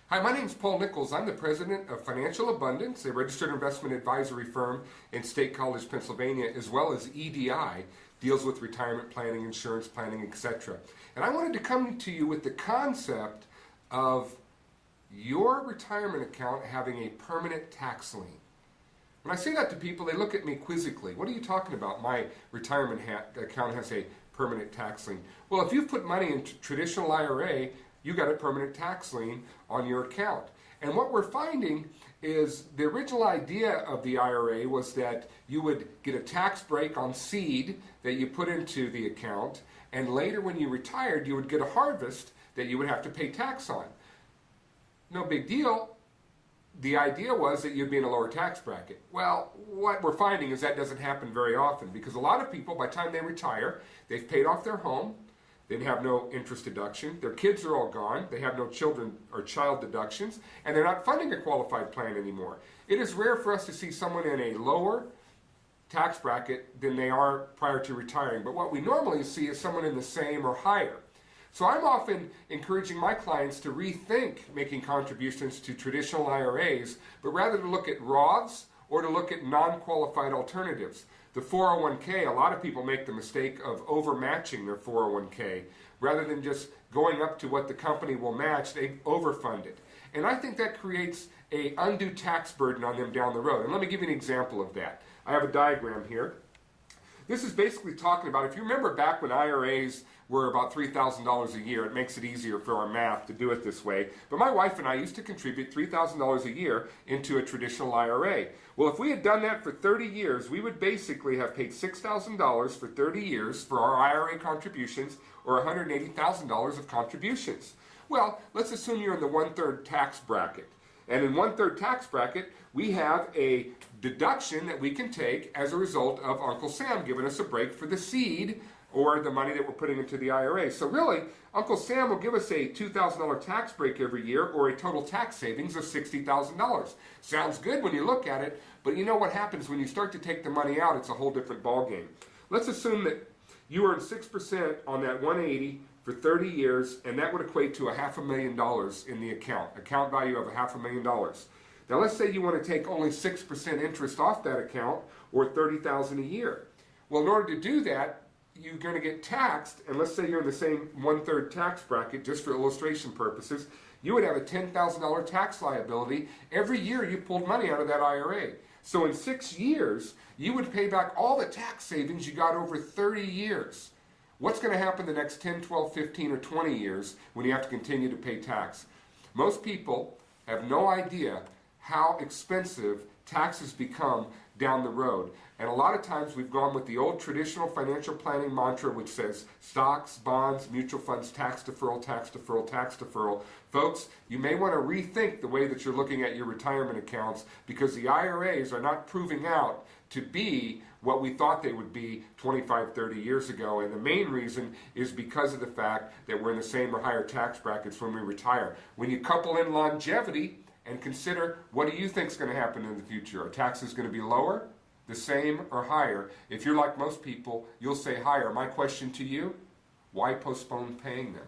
Hi, my name is Paul Nichols. I'm the president of Financial Abundance, a registered investment advisory firm in State College, Pennsylvania, as well as EDI, deals with retirement planning, insurance planning, etc. And I wanted to come to you with the concept of your retirement account having a permanent tax lien. When I say that to people, they look at me quizzically. What are you talking about? My retirement account has a permanent tax lien. Well, if you've put money into traditional IRA, you got a permanent tax lien on your account. And what we're finding is the original idea of the IRA was that you would get a tax break on seed that you put into the account, and later when you retired, you would get a harvest that you would have to pay tax on. No big deal. The idea was that you'd be in a lower tax bracket. Well, what we're finding is that doesn't happen very often, because a lot of people, by the time they retire, they've paid off their home, they have no interest deduction, their kids are all gone, they have no children or child deductions, and they're not funding a qualified plan anymore. It is rare for us to see someone in a lower tax bracket than they are prior to retiring, but what we normally see is someone in the same or higher. So I'm often encouraging my clients to rethink making contributions to traditional IRAs, but rather to look at Roths or to look at non-qualified alternatives. The 401k, a lot of people make the mistake of overmatching their 401k. Rather than just going up to what the company will match, they overfund it. And I think that creates an undue tax burden on them down the road. And let me give you an example of that. I have a diagram here. This is basically talking about, if you remember back when IRAs were about $3,000 a year, it makes it easier for our math to do it this way, but my wife and I used to contribute $3,000 a year into a traditional IRA. Well, if we had done that for 30 years, we would basically have paid $6,000 for 30 years for our IRA contributions, or $180,000 of contributions. Well, let's assume you're in the 1/3 tax bracket. And in 1/3 tax bracket, we have a deduction that we can take as a result of Uncle Sam giving us a break for the seed or the money that we're putting into the IRA. So really, Uncle Sam will give us a $2,000 tax break every year, or a total tax savings of $60,000. Sounds good when you look at it, but you know what happens when you start to take the money out? It's a whole different ballgame. Let's assume that you earn 6% on that 180 for 30 years, and that would equate to $500,000 in the account value of $500,000. Now let's say you want to take only 6% interest off that account, or $30,000 a year. Well, in order to do that, you're going to get taxed, and let's say you're in the same 1/3 tax bracket, just for illustration purposes, you would have a $10,000 tax liability every year you pulled money out of that IRA. So in 6 years, you would pay back all the tax savings you got over 30 years. What's going to happen the next 10, 12, 15, or 20 years when you have to continue to pay tax? Most people have no idea how expensive taxes become down the road. And a lot of times we've gone with the old traditional financial planning mantra, which says stocks, bonds, mutual funds, tax deferral, tax deferral, tax deferral. Folks, you may want to rethink the way that you're looking at your retirement accounts, because the IRAs are not proving out to be what we thought they would be 25, 30 years ago. And the main reason is because of the fact that we're in the same or higher tax brackets when we retire. When you couple in longevity and consider, what do you think is going to happen in the future? Are taxes going to be lower, the same, or higher? If you're like most people, you'll say higher. My question to you, why postpone paying them?